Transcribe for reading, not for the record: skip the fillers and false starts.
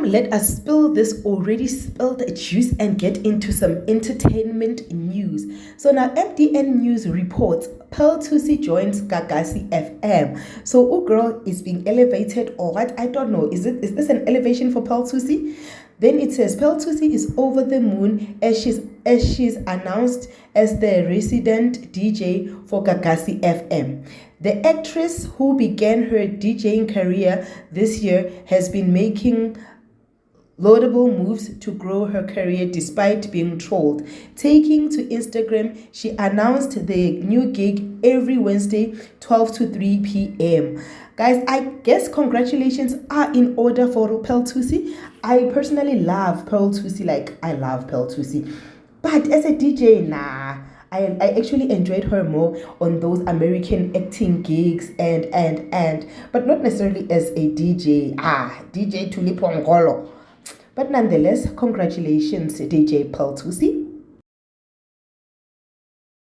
let us spill this already spilled juice and get into some entertainment news. So now MDN News reports Pearl Thusi joins Gagasi FM. So girl is being elevated, or what? I don't know. Is this an elevation for Pearl Thusi? Then it says Pearl Thusi is over the moon as she's announced as the resident DJ for Gagasi FM. The actress, who began her DJing career this year, has been making laudable moves to grow her career despite being trolled. Taking to Instagram, she announced the new gig every Wednesday, 12 to 3 p.m. Guys, I guess congratulations are in order for Pearl Thusi. I personally love Pearl Thusi, like I love Pearl Thusi. But as a DJ, nah. I actually enjoyed her more on those American acting gigs and but not necessarily as a DJ. DJ Tulipongolo. But nonetheless, congratulations, DJ Pearl Thusi.